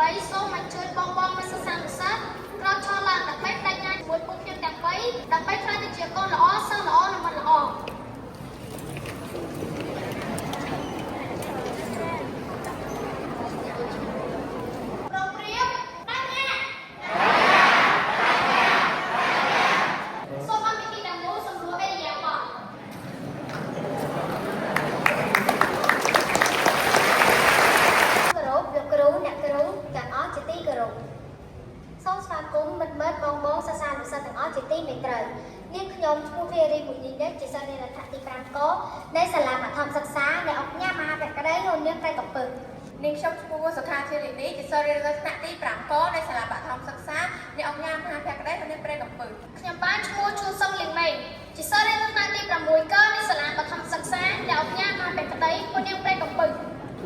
បីសូមអញ្ជើញបងមកសិក្សានិស្សិតក្រោកឈរឡើងដើម្បីបញ្ញាជាមួយពួកខ្ញុំទាំងបីដើម្បីខ្លាចទៅជាកូនល្អសិស្សល្អនិងមិនល្អសូមស្វាគមន៍មិត្តបងសិស្សានុសិស្សទាំងអស់ជាទីមេត្រីនាងខ្ញុំឈ្មោះភារីមុនីនេះជាសិស្សនិស្សិតថ្នាក់ទី5កនៃសាលាបឋមសិក្សានៃអង្គការមហាវិទ្យាល័យហូននាងប្រៃកំពឹងនាងខ្ញុំឈ្មោះសុខាធារីនីជាសិស្សនិស្សិតថ្នាក់ទី5កនៃសាលាបឋមសិក្សានៃអង្គការមហាវិទ្យាល័យហូននាងប្រៃកំពឹងខ្ញុំបានឈ្មោះឈូសុងលៀងមេងជាសិស្សនិស្សិតថ្នាក់ទី6កនៃសាលាបឋមសិក្សានៃអង្គការមហាវិទ្យាល័យហូននាងប្រៃកំពឹង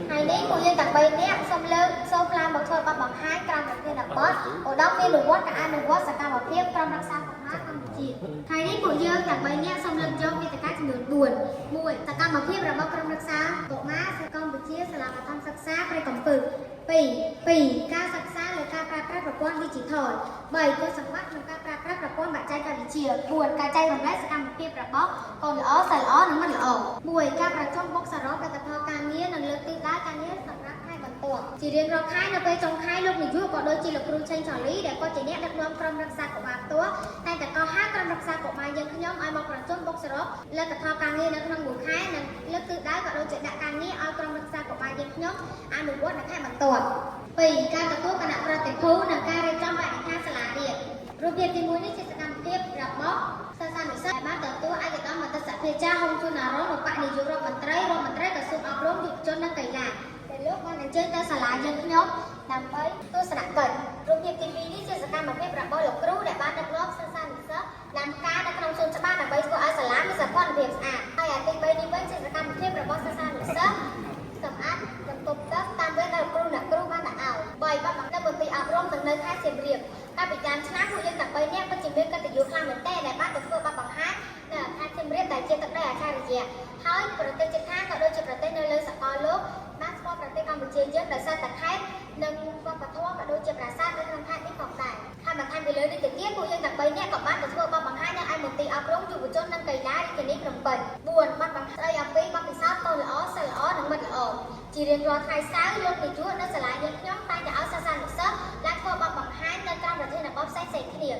ថ្ងៃនេះពួកយើងទាំង3នាក់សូមលើកសូមឡើងមកធ្វើបទបង្ហាញក្រោមប្រធានបទឧត្តមមានវត្តការអនុវត្តសកម្មភាពក្រុមរក្សាកុមារកម្ពុជាថ្ងៃនេះពួកយើងទាំង3នាក់សូមលើកយកវេទិកាចំនួន4 1សកម្មភាពរបស់ក្រុមរក្សាកុមារកម្ពុជាសាលាបឋមសិក្សាប្រៃកំពឹង 2ការសិក្សាលើការប្រើប្រាស់ប្រព័ន្ធឌីជីថល 3គុណសម្បត្តិក្នុងការប្រើប្រាស់ប្រព័ន្ធបច្ចេកវិទ្យា 4ការចែករំលែកសកម្មភាពរបស់កូនល្អសិស្សល្អនិងមិនល្អ 1ការប្រជុំមុខសរុបលទ្ធផលការងារនិងលើកទិសដៅការងារសម្រាប់ខែបន្ទាប់ជារៀងរាល់ខែនៅពេលចុងខែលោកនាយកក៏ដូចជាលោកគ្រូឆេងឆាលីដែលក៏ជាអ្នកដឹកនាំក្រុមរក្សាកុមារផ្ទាល់តែតែក៏ហៅក្រុមរក្សាកុមារយើងខ្ញុំឲ្យមកប្រជុំមុខសរុបលទ្ធផលការងារនៅក្នុងមួយខែនិងលើកទិសដៅក៏ដូចជាដាក់ការងារឲ្យក្រុមរក្សាកុមារយើងខ្ញុំអនុវត្តនៅខែបន្ទាប់ 2ការទទួលគណៈប្រតិភូនិងការរៀបចំបរិក្ខារសាលារៀនរូបភាពទី1នេះជាសកម្មភាពរបស់សិស្សានុសិស្សបានទទួលឯកឧត្តមមន្ត្រីសភាចារហ៊ុនជូណារ៉ូឧបនាយករដ្ឋមន្ត្រីក្រសួងអប់រំយុវជននិងកីឡាដែលលោកបានអញ្ជើញទៅសាលាយើងខ្ញុំដើម្បីទស្សនកិច្ចរូបភាពទី2នេះជាសកម្មភាពរបស់លោកគ្រូដែលបានដឹកនាំសិស្សានុសិស្សlàmការនៅក្នុងសួនច្បារដើម្បីធ្វើឲ្យសាលាមានសោភ័ណភាពស្អាតហើយអាទី3នេះវិញជាសកម្មភាពរបស់សិស្សានុសិស្សសម្អាតបន្ទប់ទឹកតាមវេនដែលអ្នកគ្រូបានដាក់ឲ្យ3បានបង្កើតមន្ទីរអប់រំនៅខេត្តសៀមរាបកាលពីដើមឆ្នាំពួកយើងទាំង3នាក់ពិតជាមានកិត្តិយសខ្លាំងមែនទែនដែលបានទៅធ្វើបទបង្ហាញនៅខេត្តសៀមរាបដែលជាទឹកដីអច្ឆរិយៈហើយប្រទេសជិតខាងក៏ដូចជាប្រទេសនៅលើសកលលោកបានស្គាល់ប្រទេសកម្ពុជាយើងដោយសារតែខេត្តនិងវប្បធម៌ក៏ដូចជាប្រាសាទនៅក្នុងខេត្តនេះផងដែរហើយបន្ថែមពីលើនេះទៅទៀតពួកយើងទាំង3នាក់ក៏បានទៅធ្វើបទបង្ហាញនៅឯមន្ទីរអប់រំយុវជននិងកីឡារាជធានីភ្នំពេញ4បទបង្ហាញអំពីបទពិសោធន៍កូនល្អសិស្សល្អនិងមិត្តល្អជារៀងរាល់ថ្ងៃសៅរ៍លោកនាយកនៅសាលាយើងខ្ញុំតែងតែឲ្យសិស្សានុសិស្សឡើងធ្វើបទបង្ហាញនៅក្រោមប្រធានបទផ្សេងៗគ្នា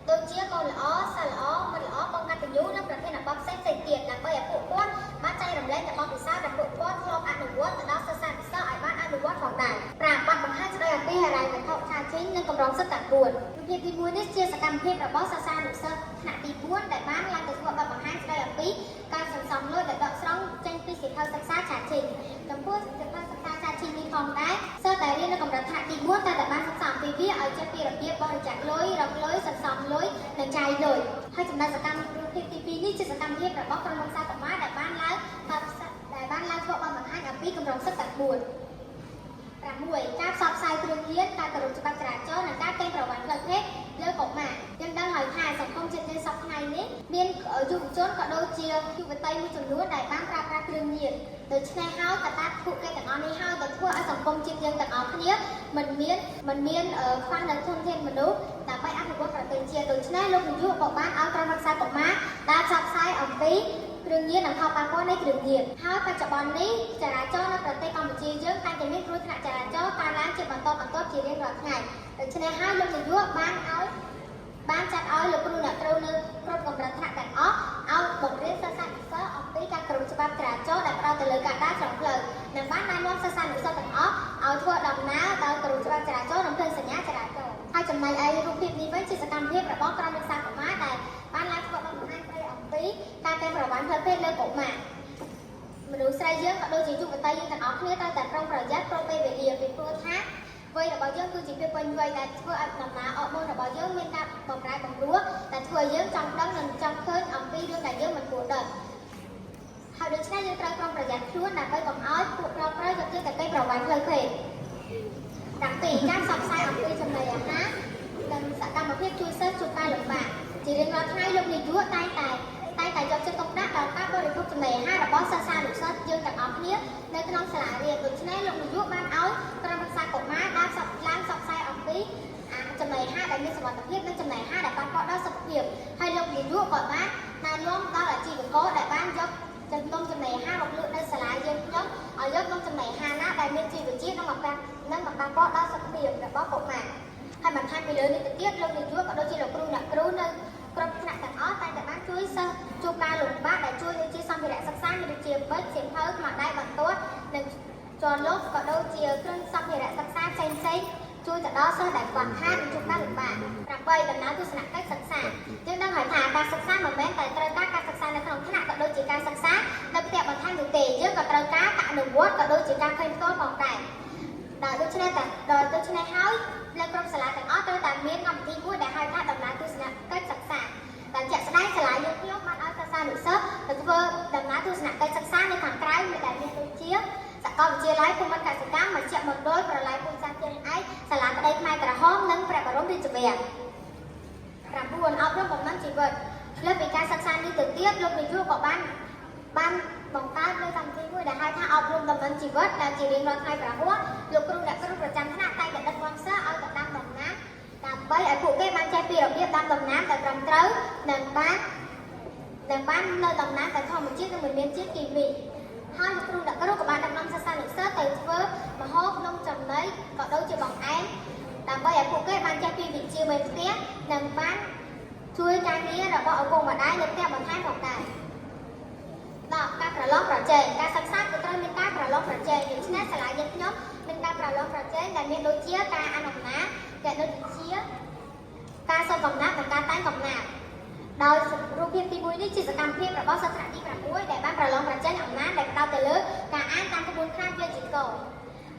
ដូចជាកូនល្អសិស្សល្អមិត្តល្អកូនកតញ្ញូនិងប្រធានបទផ្សេងៗទៀតដើម្បីឲ្យពួកគាត់បានចែករំលែកនូវបទពិសោធន៍ដែលពួកគាត់ធ្លាប់អនុវត្តទៅដល់សិស្សានុសិស្សឲ្យបានអនុវត្តផងដែរ5បទបង្ហាញស្ដីអំពីហិរញ្ញវត្ថុឆាជីងនិងកម្រងសិទ្ធិទាំង4រូបភាពទី1នេះជាសកម្មភាពរបស់សិស្សានុសិស្សថ្នាក់ទី4ដែលបានឡើងទៅធ្វើបទបង្ហាញស្ដីអំពីការសន្សំលុយដែលដកស្រង់ចេញពីសៀវភៅសិក្សាឆាជីងចំពោះសៀវភៅសិក្សាឆាជីងនេះផងដែរសិស្សដែលរៀននៅកម្រិតថ្នាក់ទី4តែបានសិក្សាអំពីវាឲ្យចេះពីរបៀបបរិច្ចាគលុយរកលុយសន្សំលុយនិងចាយលុយហើយចំណែកសកម្មភាពទី2នេះជាសកម្មភាពរបស់ក្រុមរក្សាកុមារដែលបានឡើងធ្វើបទបង្ហាញអំពីកម្រងសិទ្ធិទាំង4 6ការផ្សព្វផ្សាយគ្រឿងញៀនការគោរពច្បាប់ចរាចរណ៍និងការកេងប្រវ័ញ្ចផ្លូវភេទលើកុមារយើងដឹងហើយថាសង្គមជាតិយើងសប្តាហ៍ថ្ងៃនេះមានយុវជនក៏ដូចជាយុវតីមួយចំនួនដែលបានប្រើប្រាស់គ្រឿងញៀនដូច្នេះហើយកត្តាពួកគេទាំងអស់នេះហើយក៏ធ្វើឲ្យសង្គមជាតិយើងទាំងអស់គ្នាមិនមានខ្វះនៅធនធានមនុស្សដើម្បីអភិវឌ្ឍប្រទេសជាតិដូច្នេះលោកនាយកក៏បានឲ្យក្រុមរក្សាកុមារដែលផ្សព្វផ្សាយអំពីគ្រឿងញៀននិងផលប៉ះពាល់នៃគ្រឿងញៀនហើយបច្ចុប្បន្ននេះចរាចរណ៍នៅប្រទេសកម្ពុជាយើងតែងតែមានគ្រោះថ្នាក់ចរាចរណ៍កើនឡើងជាបន្តបន្ទាប់ជារៀងរាល់ថ្ងៃដូច្នេះហើយលោកនាយកបានចាត់ឲ្យលោកគ្រូអ្នកគ្រូនៅគ្រប់កម្រិតថ្នាក់ទាំងអស់ឲ្យបង្រៀនសិស្សានុសិស្សអំពីការគោរពច្បាប់ចរាចរណ៍ដែលផ្ដោតទៅលើការដើរឆ្លងផ្លូវនិងបានណែនាំសិស្សានុសិស្សទាំងអស់ឲ្យធ្វើដំណើរដោយគោរពច្បាប់ចរាចរណ៍និងភ្លើងសញ្ញាចរាចរណ៍ហើយចំណែកឯរូបភាពនេះវិញជាសកម្មភាពរបស់ក្រុមរក្សាកុមារដែលបានឡើងធ្វើបង្ហាញពីអំពីការកេងប្រវ័ញ្ចផ្លូវភេទលើកុមារមនុស្សស្រីយើងក៏ដូចជាយុវតីយើងទាំងអស់គ្នាត្រូវតែប្រុងប្រយ័ត្នព្រោះពេលវេលាពីព្រោះថាវ័យរបស់យើងគឺជាពេលពេញវ័យដែលធ្វើឲ្យដំណើរអបមុនរបស់យើងមានការបំប្រែបំរួលតែធ្វើឲ្យយើងចង់ដឹងនិងចង់ឃើញអំពីរឿងដែលយើងមិនគួរដឹងហើយដូច្នេះយើងត្រូវប្រុងប្រយ័ត្នខ្លួនដើម្បីកុំឲ្យពួកប្រព្រឹត្តយកទៅកេងប្រវ័ញ្ចផ្លូវភេទទាំងពីរការផ្សព្វផ្សាយអំពីចំណីអាហារនិងសកម្មភាពជួយសិស្សជួបការលំបាកជារៀងរាល់ថ្ងៃលោកនាយកតែងតែយកចិត្តទុកដាក់ដល់ការបរិភោគចំណីអាហាររបស់សិស្សានុសិស្សយើងទាំងអស់គ្នានៅក្នុងសាលារៀនដូច្នេះលោកនាយកបានឲ្យក្រុមរក្សាកុមារដើរឡើងស ជីវជាតិនិងមកប៉ះពាល់ដល់សុខភាពរបស់កុមារហើយបន្ថែមពីលើនេះទៅទៀតលោកនាយកក៏ដូចជាលោកគ្រូអ្នកគ្រូនៅគ្រប់ថ្នាក់ទាំងអស់តែបានជួយសិស្សជួបការលំបាកដែលជួយដូចជាសម្ភារៈសិក្សាមានដូចជាប៊ិចសៀវភៅខ្មៅដៃបន្ទាត់និងជាន់លុបក៏ដូចជាគ្រឿងសម្ភារៈសិក្សាផ្សេងៗជួយទៅដល់សិស្សដែលខ្វះខាតនិងជួបការលំបាក8ដំណើរទស្សនកិច្ចសិក្សាយើងដឹងហើយថាការសិក្សាមិនមែនតែត្រូវការសិក្សានៅក្នុងថ្នាក់ក៏ដូចជាការសិក្សានៅផ្ទះបន្ថែមនោះទេយើងក៏ត្រូវការអនុវត្តក៏ដូចជាការឃើញផ្ទាល់ផងដែរដូច្នេះហើយលើក្រុមសាលាទាំងអស់ត្រូវតែមានកម្មវិធីមួយដែលហៅថាដំណើរទស្សនកិច្ចសិក្សាដែលជាក់ស្ដែងសាលាយើងខ្ញុំបានឲ្យសិស្សានុសិស្សទៅធ្វើដំណើរទស្សនកិច្ចសិក្សានៅខាងក្រៅដែលមានដូចជាសាកលវិទ្យាល័យភូមិន្ទកសិកម្មមជ្ឈមណ្ឌលប្រឡាយភូមិសាស្ត្រជើងឯកសាលាក្តីខ្មែរក្រហមនិងព្រះបរមរាជវាំង9អប់រំបំណងជីវិតលើពីការសិក្សានេះទៅទៀតលោកនាយកក៏បានបង្កើតនៅកម្មវិធីមួយដែលហៅថាអប់រំដំណឹងជីវិតដែលជារៀងរាល់ថ្ងៃប្រហ័សលោកគ្រូអ្នកគ្រូប្រចាំថ្នាក់តែងតែដឹកនាំសិស្សឲ្យទៅដាំដំណាំដើម្បីឲ្យពួកគេបានចេះពីរបៀបដាំដំណាំដែលត្រឹមត្រូវនិងបាននៅដំណាំតែធម្មជាតិនិងមិនមានជាតិគីមីហើយលោកគ្រូអ្នកគ្រូក៏បានដឹកនាំសិស្សានុសិស្សទៅធ្វើម្ហូបនំចំណីក៏ដូចជាបង្អែមដើម្បីឲ្យពួកគេបានចេះពីវិជ្ជាមេផ្ទះនិងបានជួយការងាររបស់ឪពុកម្ដាយនៅផ្ទះបន្ថែមផងដែរ10ការប្រឡងប្រជែងការសិក្សាគឺត្រូវមានការប្រឡងប្រជែងដូច្នេះសាលាយើងខ្ញុំមានការប្រឡងប្រជែងដែលមានដូចជាការអនុមនាក៏ដូចជាការសុំកំណាត់និងការតែងកំណាត់ដោយរូបភាពទី1នេះជាសកម្មភាពរបស់សិស្សថ្នាក់ទី6ដែលបានប្រឡងប្រជែងអំណាចដែលផ្ដោតទៅលើការអានតាមក្បួនខ្នាតវិជ្ជាករ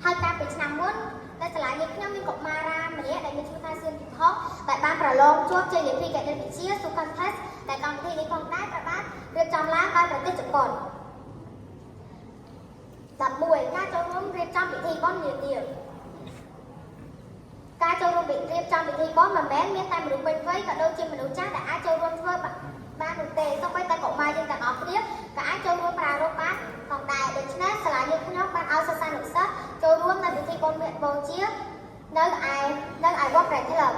ហើយកាលពីឆ្នាំមុនដែលសាលាយើងខ្ញុំមានកុមារាម្នាក់ដែលមានឈ្មោះថាសឿនពិភពដែលបានប្រឡងជាប់ជ័យលាភីគណិតវិទ្យា Super Contest ដែលកម្មវិធីនេះផងដែរត្រូវបានរៀបចំឡើងដោយប្រទេសជប៉ុន11ការចូលរួមរៀបចំពិធីបុណ្យនានាការចូលរួមរៀបចំពិធីបុណ្យមិនមែនមានតែមនុស្សពេញវ័យក៏ដូចជាមនុស្សចាស់ដែលអាចចូលរួមធ្វើបាននោះទេសូម្បីតែកុមារយើងទាំងអស់គ្នាក៏អាចចូលរួមប្រារព្ធបានផងដែរដូច្នេះសាលាយើងខ្ញុំបានឲ្យសិស្សានុសិស្សចូលរួមនៅពិធីបុណ្យបូជានៅឯវត្តព្រះធ្លឹង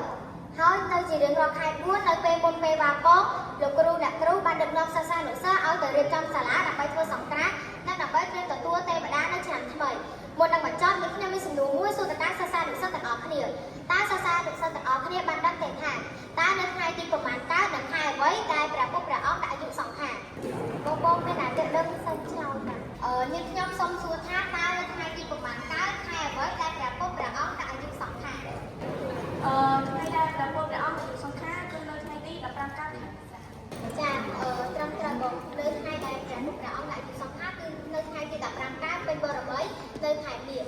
ហើយនៅជារៀងរាល់ខែ4នៅពេលមុនពេលវ៉ាកងលោកគ្រូអ្នកគ្រូបានដឹកនាំសិស្សានុសិស្សឲ្យទៅរៀបចំសាលាដើម្បីធ្វើសង្ក្រាន្តនិងដើម្បីត្រៀមទទួលទេវតានៅឆ្នាំថ្មីមុននឹងបញ្ចប់នេះខ្ញុំមានសំណួរមួយសួរទៅកាន់សិស្សានុសិស្សទាំងអស់គ្នាតើសិស្សានុសិស្សទាំងអស់គ្នាបានដឹងទេថាតើនៅថ្ងៃទីប្រមាណកើតនិងខែអ្វីដែលព្រះពុទ្ធព្រះអង្គដាក់អាយុសង្ខារបងមានអាចដឹងសូមឆ្លើយបាននាងខ្ញុំសូមសួរថាតើនៅថ្ងៃទីប្រមាណកើតខែអ្វីដែលព្រះពុទ្ធព្រះអង្គដាក់អាយុសង្ខារថ្ងៃដែលព្រះពុទ្ធព្រះអង្គអាយុសង្ខារគឺនៅថ្ងៃទី15កើតខែចាត្រឹមត្រូវបងនៅថ្ងៃដែលព្រះពុទ្ធព្រះអង្គដាក់អាយុសង្ខារគឺនៅថ្ងៃទី15កើតពេញបរមីនៅខែមាស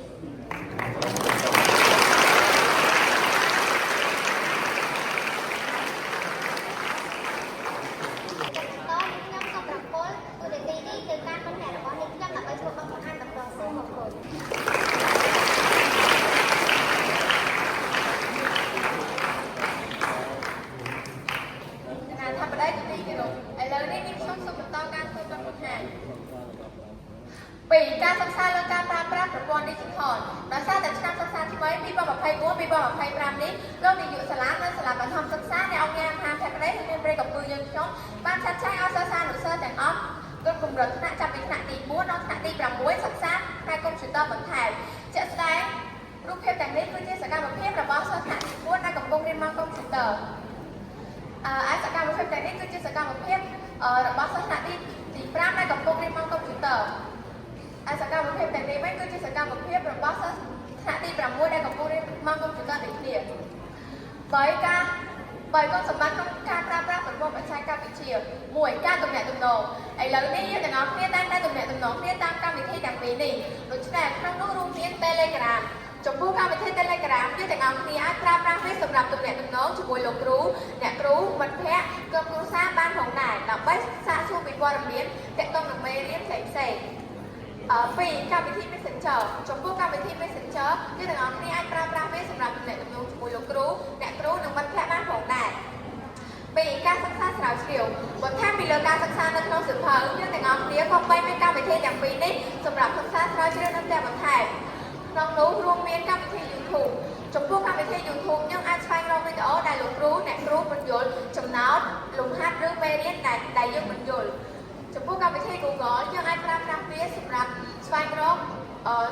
ពីការសិក្សាលើការប្រើប្រាស់ប្រព័ន្ធ Digital ដោយសារតែឆ្នាំសិក្សាថ្មី2024-2025នេះលោកនាយកសាលានៅសាលាបឋមសិក្សាអ្នកអង្គការមហាភក្តីនិងមានព្រៃកំពូលយើងខ្ញុំបានចាត់ចែងឲ្យសិស្សានុសិស្សទាំងអស់គ្រប់កម្រិតថ្នាក់ចាប់ពីថ្នាក់ទី4ដល់ថ្នាក់ទី6សិក្សាផ្នែកកុំព្យូទ័របន្ថែមជាក់ស្ដែងរូបភាពទាំងនេះគឺជាសកម្មភាពរបស់សិស្សថ្នាក់ទី4ដែលកំពុងរៀនមកកុំព្យូទ័រឯសកម្មភាពទាំងនេះគឺជាសកម្មភាពរបស់សិស្សថ្នាក់ទី5ដែលកំពុងរៀនមកកុំព្យូទ័រឯសកម្មភាពទាំងនេះវិញគឺជាសកម្មភាពរបស់សិស្សថ្នាក់ទី6ដែលកំពុងរៀនមកកុំព្យូទ័រដូចគ្នា3គុណសម្បត្តិក្នុងការប្រើប្រាស់ប្រព័ន្ធបច្ចេកវិទ្យា1ការទំនាក់ទំនងឥឡូវនេះយើងទាំងអស់គ្នាតែងតែទំនាក់ទំនងគ្នាតាមកម្មវិធីទាំងពីរនេះដូច្នេះក្នុងនោះរួមមាន Telegram ចំពោះកម្មវិធី Telegram យើងទាំងអស់គ្នាអាចប្រើប្រាស់វាសម្រាប់ទំនាក់ទំនងជាមួយលោកគ្រូអ្នកគ្រូមិត្តភ័ក្តិក្រុមគ្រួសារបានផងដែរដើម្បីសាកសួរពីព័ត៌មានទាក់ទងនឹងមេរៀនផ្សេងៗ2កម្មវិធី Messenger ចំពោះកម្មវិធី Messenger យើងទាំងអស់គ្នាអាចប្រើប្រាស់វាសម្រាប់ទំនាក់ទំនងជាមួយលោកគ្រូអ្នកគ្រូនិងមិត្តភ័ក្តិបានផងដែរ2ការសិក្សាស្រាវជ្រាវបន្ថែមពីលើការសិក្សានៅក្នុងសៀវភៅយើងទាំងអស់គ្នាក៏បីមានកម្មវិធីទាំងពីរនេះសម្រាប់សិក្សាស្រាវជ្រាវនៅផ្ទះបន្ថែមក្នុងនោះរួមមានកម្មវិធី YouTube ចំពោះកម្មវិធី YouTube យើងអាចស្វែងរកវីដេអូដែលលោកគ្រូអ្នកគ្រូបញ្យល់ចំណោទលំហាត់ឬមេរៀនដែលយើងបញ្យល់ចំពោះកម្មវិធី Google យើងអាចប្រើប្រាស់វាសម្រាប់ស្វែងរក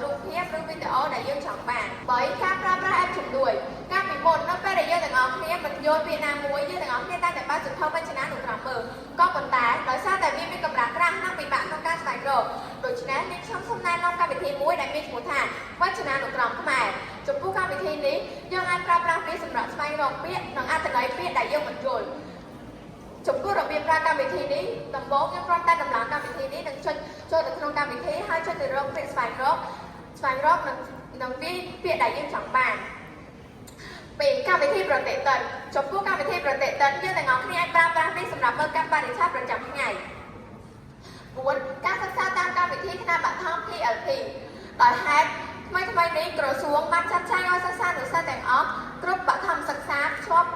រូបភាពឬវីដេអូដែលយើងចង់បាន3ការប្រើប្រាស់ app ជំនួយការពីមុននៅពេលដែលយើងទាំងអស់គ្នាមិនយល់ពាក្យណាមួយយើងទាំងអស់គ្នាតែបើកសៀវភៅវចនានុក្រមមើលក៏ប៉ុន្តែដោយសារតែវាមានកម្លាំងក្រាស់និងពិបាកក្នុងការស្វែងរកដូច្នេះនាងខ្ញុំសូមណែនាំកម្មវិធីមួយដែលមានឈ្មោះថាវចនានុក្រមខ្មែរចំពោះកម្មវិធីនេះយើងអាចប្រើប្រាស់វាសម្រាប់ស្វែងរកពាក្យនិងអត្ថន័យពាក្យដែលយើងមិនយល់ចំពោះរបៀបប្រើកម្មវិធីនេះដំបូងយើងគ្រាន់តែដំឡើងកម្មវិធីនេះនិងចុចចូលទៅក្នុងកម្មវិធីហើយចុចទៅរកពាក្យស្វែងរកនិងវាពាក្យដែលយើងចង់បានពីកម្មវិធីប្រតិទិនចំពោះកម្មវិធីប្រតិទិនយើងទាំងអស់គ្នាអាចប្រើប្រាស់វាសម្រាប់មើលការបរិច្ឆេទប្រចាំថ្ងៃ4ការសិក្សាតាមកម្មវិធីថ្នាក់បឋម PLP ដោយហេតុថ្មីនេះក្រសួងបានចាត់ចែងឲ្យសិស្សានុសិស្សទាំងអស់គ្រប់បឋមសិក្សាភ្ជាប់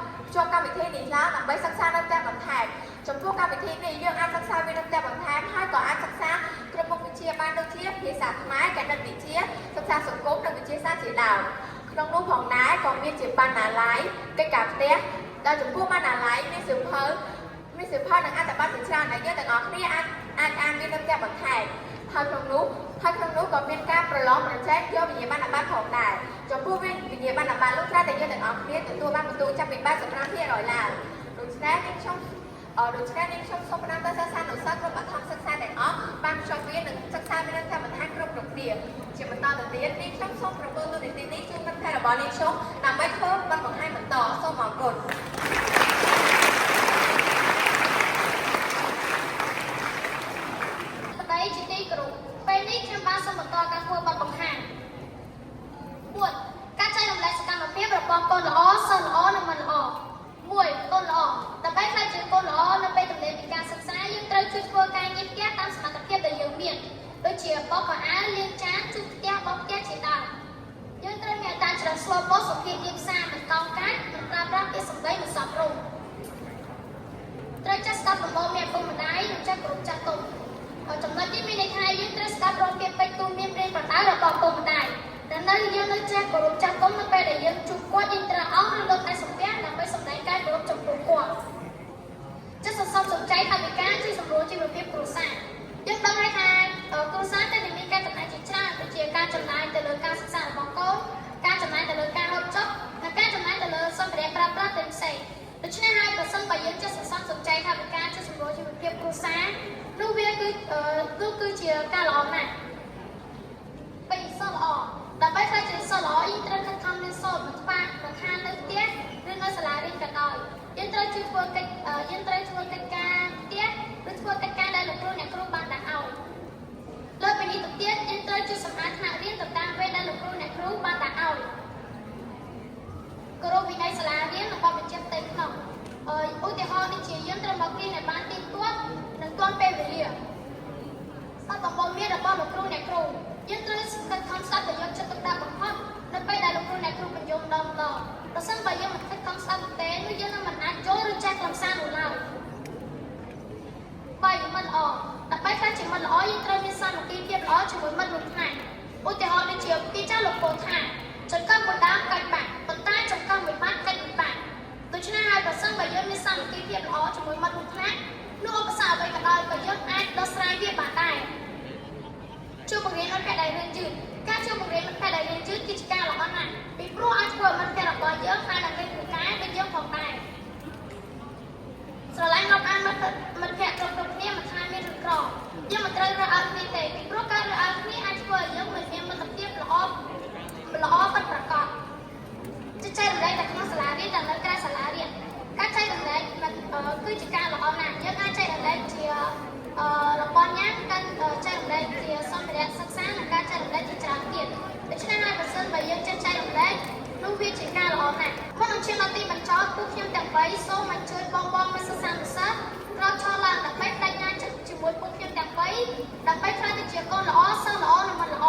កម្មវិធីនេះឡើងដើម្បីសិក្សានៅផ្ទះបន្ថែមចំពោះកម្មវិធីនេះយើងអាចសិក្សាវានៅផ្ទះបន្ថែមហើយក៏អាចសិក្សាគ្រប់មុខវិជ្ជាបានដូចជាភាសាខ្មែរគណិតវិទ្យាសិក្សាសង្គមនិងវិទ្យាសាស្ត្រជាដើមក្នុងនោះផងដែរក៏មានជាបណ្ណាល័យកិច្ចការផ្ទះដែលចំពោះបណ្ណាល័យមានសៀវភៅនិងអត្ថបទជាច្រើនដែលយើងទាំងអស់គ្នាអាចអានវានៅផ្ទះបន្ថែមហើយក្នុងនោះក៏មានការប្រឡងប្រជែងយកវិញ្ញាបនបត្រផងដែរចំពោះវិញ្ញាបនបត្រលោកច្រើនតែយើងទាំងអស់គ្នាទទួលបានបន្ទុកចាប់ពី 85% ឡើងដូច្នេះនាងខ្ញុំសូមផ្ដល់ទៅសិស្សានុសិស្សគ្រប់បឋមសិក្សាទាំងអស់បានភ្ជាប់វានិងសិក្សាវានៅផ្ទះបន្ថែមគ្រប់គ្នាជាបន្តទៅទៀតនាងខ្ញុំសូមប្រកួតទូនីតិនេះជូនមិត្តភ័ក្តិរបស់នាងខ្ញុំដើម្បីធ្វើបទបង្ហាញបន្តសូមអរគុណពេលនេះខ្ញុំបានសូមបន្តការធ្វើបទបង្ហាញ4ការចែករំលែកសកម្មភាពរបស់កូនល្អសិស្សល្អនិងមិនល្អ1កូនល្អដើម្បីក្លាយជាកូនល្អនៅពេលទំនេរពីការសិក្សាយើងត្រូវជួយធ្វើការងារផ្ទះតាមសមត្ថភាពដែលយើងមានដូចជាបោកខោអាវលាងចានជូតផ្ទះបោកផ្ទះជាដើមយើងត្រូវមានការច្រោះស្លបោះសុភាពរាបសារមិនកោងកាច់មិនប្រើប្រាស់ពាក្យសម្ដីមិនសមរម្យត្រូវចេះស្ដាប់ដំបូន្មានឪពុកម្ដាយនិងចេះគោរពចាស់ទុំចំណុចនេះមានន័យថាយើងត្រូវស្ដាប់រំពាក្យពេចន៍ទូន្មានព្រេងប្រដៅរបស់ឪពុកម្ដាយដែលយើងនៅចេះគោរពចាស់ទុំនៅពេលដែលយើងជួបគាត់យើងត្រូវអោនឬលើកដៃសំពះដើម្បីសម្ដែងការគោរពចំពោះគាត់ចេះសន្សំសំចៃថវិកាជួយសម្រួលជីវភាពគ្រួសារយើងដឹងហើយថាគ្រួសារតែមានការចំណាយជាច្រើនដូចជាការចំណាយទៅលើការសិក្សារបស់កូនការចំណាយទៅលើការហូបចុកនិងការចំណាយទៅលើសម្ភារៈប្រើប្រាស់ផ្សេងៗដូច្នេះហើយបើសិនបើយើងចេះសន្សំសំចៃថវិកាជួយសម្រួលជីវភាពគ្រួសារនោះវាគឺជាការល្អណាស់2សិស្សល្អដើម្បីក្លាយជាសិស្សល្អយើងត្រូវខិតខំរៀនសូត្រមិនថានៅផ្ទះឬនៅសាលារៀនក៏ដោយយើងត្រូវធ្វើកិច្ចការផ្ទះឬធ្វើកិច្ចការដែលលោកគ្រូអ្នកគ្រូបានដាក់ឲ្យលើពីនេះទៅទៀតយើងត្រូវជួយសម្អាតថ្នាក់រៀនទៅតាមពេលដែលលោកគ្រូអ្នកគ្រូបានដាក់ឲ្យគោរពវិន័យសាលារៀននិងបទបញ្ជាផ្ទៃក្នុងឧទាហរណ៍ដូចជាយើងត្រូវមករៀនឲ្យបានទៀងទាត់និងទាន់ពេលវេលាស្ដាប់ដំបូន្មានរបស់លោកគ្រូអ្នកគ្រូយើងត្រូវខិតខំស្ដាប់ដោយយកចិត្តទុកដាក់បំផុតនៅពេលដែលលោកគ្រូអ្នកគ្រូបញ្យល់ម្ដងប្រសិនបើយើងមិនខិតខំស្ដាប់ទេនោះយើងនឹងមិនអាចយល់ឬចេះខ្លឹមសារនោះឡើយ3មិត្តល្អដើម្បីក្លាយជាមិត្តល្អយើងត្រូវមានសាមគ្គីភាពល្អជាមួយមិត្តរួមថ្នាក់ឧទាហរណ៍ដូចជាទីចាស់លោកពោលថាចង្កឹះមួយដើមកាច់បាក់ប៉ុន្តែចង្កឹះមួយបាក់កាច់មួយបាក់ដូច្នេះហើយប្រសិនបើយើងមានសាមគ្គីភាពល្អជាមួយមិត្តរួមថ្នាក់នោះឧបសគ្គអ្វីក៏ដោយក៏យើងអាចដោះស្រាយវាបានដែរជួបបង្រៀនមិត្តភក្តិដែលរៀនយឺតការជួបបង្រៀនមិត្តភក្តិដែលរៀនយឺតគឺជាការល្អណាស់ពីព្រោះអាចធ្វើឲ្យមិត្តភក្តិរបស់យើងអាចនឹងរៀនពូកែដូចយើងផងដែរស្រឡាញ់រាប់អានមិត្តភក្តិគ្រប់គ្នាមិនថាមានឬក្រយើងមិនត្រូវរើសអើងគ្នាទេពីព្រោះការរើសអើងគ្នាអាចធ្វើឲ្យយើងមិនមានមិត្តភាពល្អពិតប្រាកដចែករំលែកតែក្នុងសាលារៀននិងនៅក្រៅសាលារៀនការចែករំលែកគឺជាការល្អណាស់យើងអាចចែករំលែកជារបស់ញ៉ាំការចែករំលែកជាសម្ភារៈសិក្សានិងការចែករំលែកជាច្រើនទៀតដូច្នេះហើយបើសិនបើយើងចេះចែករំលែកនោះវាជាការល្អណាស់មុននឹងឈានដល់ទីបញ្ចប់ពួកខ្ញុំទាំង3សូមអញ្ជើញបងមិត្តសិស្សានុសិស្សក្រោកឈរឡើងដើម្បីបដិញ្ញាចិត្តជាមួយពួកខ្ញុំទាំង3ដើម្បីក្លាយទៅជាកូនល្អសិស្សល្អនិងមិត្តល្អ